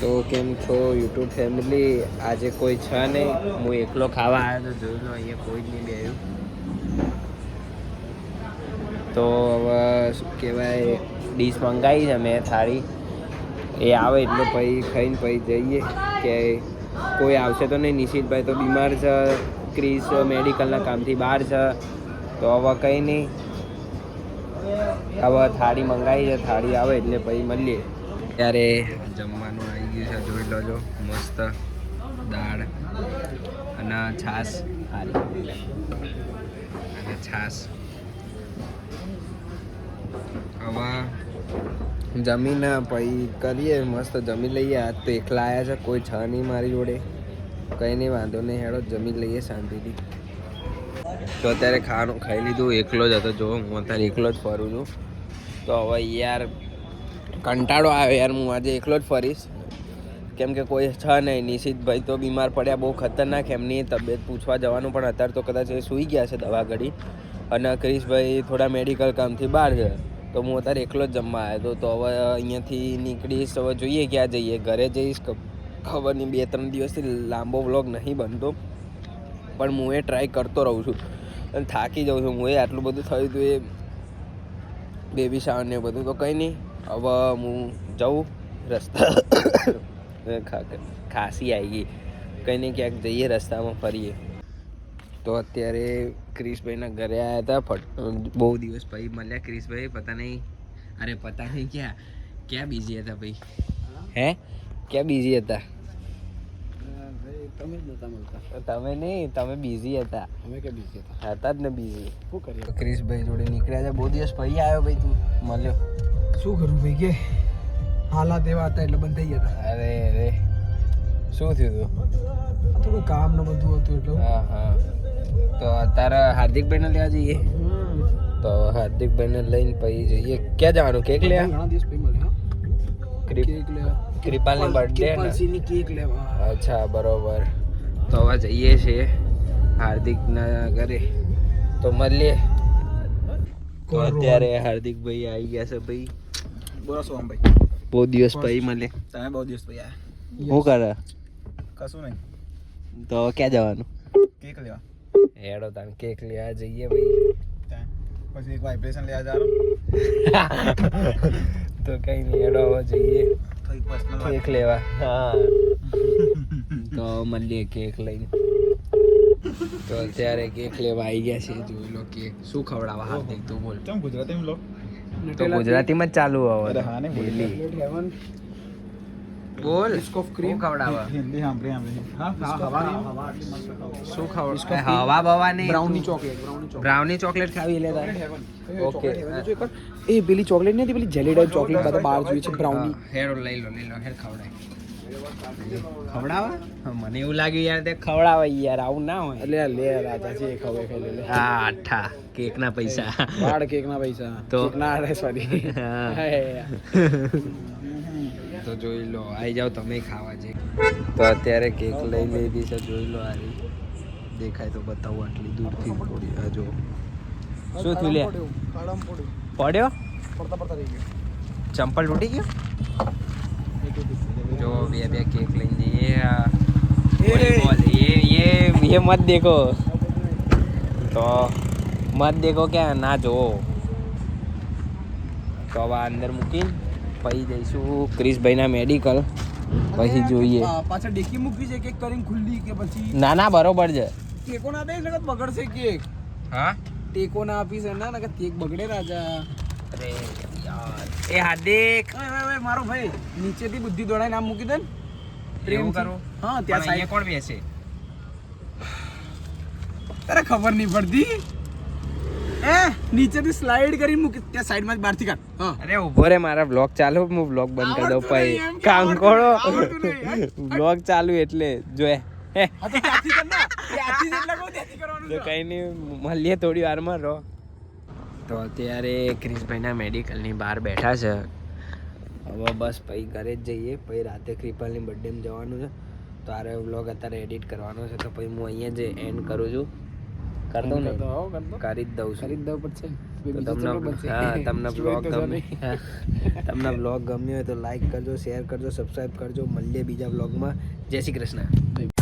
તો કેમ છો યુટ્યુબ ફેમિલી? આજે કોઈ છે નહીં, હું એકલો ખાવા આવ્યો તો જોઈ લો અહીંયા કોઈ જ નહીં બેહ્યું. તો હવે શું કહેવાય, ડીશ મંગાવી છે મેં થાળી. એ આવે એટલે પછી ખાઈને પછી જઈએ. કે કોઈ આવશે તો નહીં, નિશિતભાઈ તો બીમાર છે, ક્રિસ મેડિકલના કામથી બહાર છે. તો હવે કંઈ નહીં, હવે થાળી મંગાવી છે, થાળી આવે એટલે પછી મળીએ. ત્યારે જમવાનું આવી ગયું છે, જોઈ લેજો. મસ્ત દાળ અને છાશ સારી અને છાશ. હવે જમીને પછી કરીએ, મસ્ત જમી લઈએ. આજ તો એકલા આવ્યા છે, કોઈ છ નહીં મારી જોડે. કંઈ નહીં, વાંધો નહીં, હેડો જમી લઈએ શાંતિથી. તો અત્યારે ખાવાનું ખાઈ લીધું, એકલો જ હતો. જો હું અત્યારે એકલો જ ફરું છું. તો હવે યાર કંટાળો આવે યાર, હું આજે એકલો જ ફરીશ. કેમ કે કોઈ છે નહીં. નિશિતભાઈ તો બીમાર પડ્યા, બહુ ખતરનાક. એમની તબિયત પૂછવા જવાનું, પણ અત્યારે તો કદાચ એ સૂઈ ગયા છે દવા ઘડી. અને ક્રિશભાઈ થોડા મેડિકલ કામથી બહાર છે. તો હું અત્યારે એકલો જ જમવા આવ્યો હતો. તો હવે અહીંયાથી નીકળીશ, હવે જોઈએ ક્યાં જઈએ. ઘરે જઈશ, ખબર નહીં, 2-3 દિવસથી લાંબો વ્લોગ નહીં બનતો, પણ હું એ ટ્રાય કરતો રહું છું. અને થાકી જાઉં છું હું. એ આટલું બધું થયું હતું, એ બેબી શાવર ને બધું. તો કંઈ નહીં, હવે હું જાઉં. રસ્તા ખાંસી આવી ગઈ. કંઈ નહીં, ક્યાંક જઈએ, રસ્તામાં ફરીએ. તો અત્યારે ક્રિશભાઈના ઘરે આવ્યા હતા. બહુ દિવસ પછી મળ્યા ક્રિશભાઈ. પતા નહીં, અરે પતા નહીં ક્યાં બિઝી હતા ભાઈ? હે, ક્યાં બિઝી હતા? તમે નહીં, તમે બિઝી હતા. અમે કે બિઝી હતા જ ને બિઝી. શું કરીએ? ક્રિશભાઈ જોડે નીકળ્યા છે. બહુ દિવસ પછી આવ્યો ભાઈ, તું મળ્યો. શું કરું ભાઈ, કે હાલાત એવા હતા એટલે બંધ થઈ ગયા હતા. અરે શું થયું હતું? થોડું કામ ને બધું હતું એટલે. હા. તો તારા હાર્દિકભાઈને લેવા જઈએ. તો હાર્દિકભાઈને લઈને પછી જઈએ. ક્યાં જવાનું? કેક લેવા? ઘણા દિવસ પછી મળ્યા. કેક લેવા, કૃપાલની બર્થડે ને? કૃપાલસિંહની કેક લેવા. અચ્છા, બરોબર. તો હવે જઈએ છીએ હાર્દિકના ઘરે. તો મળીએ. તો અત્યારે હાર્દિકભાઈ આવી ગયા છે ભાઈ. બોલો સોમભાઈ, બહુ દિવસ પછી મળે. તમે બહુ દિવસ પછી આવ્યા. શું કરે? કશું નહીં. તો ક્યાં જવાનું? કેક લેવા. હેડો તાન કેક લેવા જઈએ ભાઈ. પછી એક વાઇબ્રેશન લેવા જવાનું. તો કઈ નહીં, હેડો હવે જઈએ થોડી પર્સનલ કેક લેવા. હા, તો મળીએ કેક લઈને. તો અત્યારે કેક લેવા આવી ગયા છે. જોઈ લો કેક. શું ખવડાવવા હાર્દિક? તું બોલ. કેમ ગુજરાતીમાં લો? તો ગુજરાતીમાં જ ચાલુ હવે. હા ને, બોલ. Biscuit cream. શું ખવડાવવા? હિન્દી સાંભળી. હા, શું ખવડાવવા? હવા બવા નહીં. Brownie chocolate. બ્રાઉની ચોકલેટ ખાવી લે તારે? ઓકે. એ પેલી ચોકલેટ નથી, પેલી જેલી ટાઈપ ચોકલેટ બધા બહાર જોઈ છે, બ્રાઉની. હેડો લઈ લો હેડ ખવડાય. ખવડાવા? મને એવું લાગ્યું યાર તે ખવડાવે યાર, આવું ના હોય. એટલે લે રાજા છે, ખવે ખાઈ લે. હા, આઠા કેક ના પૈસા. વાડ કેક ના પૈસા તો કેક ના અરે સોરી. તો જોઈ લો, આવી જાઓ તમે ખાવા જઈ. તો અત્યારે કેક લઈ લીધી છે. જોઈ લો, આરી દેખાય તો બતાવું. આટલી દૂરથી થોડી. હા, જો શું થયું લે? પડ્યો? પડતા રહી ગયો. ચંપલ તૂટી ગયો? જો બે કેક લઈને જઈએ. ये मत देखो, तो मत देखो क्या ना જો. તો હવે અંદર મૂકીને પછી જઈશું ક્રિશભાઈના મેડિકલ. પછી જોઈએ. પાછળ ડેકી મૂકવી છે કેક કરીને ખુલ્લી કે પછી? ના બરોબર છે. ટેકો ના દે નકર બગડશે કેક. હા, ટેકો ના આપી છે ના નકર કેક બગડે રાજા. અરે યાર, એ હાર્દિક, ઓય મારો ભાઈ નીચેથી બુદ્ધિ દોડાઈને આમ મૂકી દે ને. એવું કરું? હા, ત્યાં સાઈડ કોણ બેસે? તારે ખબર નહીં પડતી. નીચેથી સ્લાઇડ કરીને મૂકી ત્યાં સાઈડમાં જ બહારથી કાઢ. હા, અરે ઉભો રે, મારા બ્લોગ ચાલુ. હું બ્લોગ બંધ કરી દઉં પછી. કાંકોળો બ્લોગ ચાલુ એટલે જોયે. તો કઈ નહીં, મળીએ થોડી વારમાં. રહો. તો અત્યારે ક્રિશભાઈના મેડિકલની બહાર બેઠા છે. હવે બસ પછી ઘરે જ જઈએ. પછી રાતે કૃપાલની બર્થડેમાં જવાનું છે. તો આરે વ્લોગ અત્યારે એડિટ કરવાનો છે. તો પછી હું અહીંયા જ એન્ડ કરું છું. કરી દઉં ને? કરી જ દઉં પડશે. તો તમને બ્લોગ ગમ્યો હોય તો લાઈક કરજો, શેર કરજો, સબસ્ક્રાઈબ કરજો. મળીએ બીજા બ્લોગમાં. જય શ્રી કૃષ્ણ.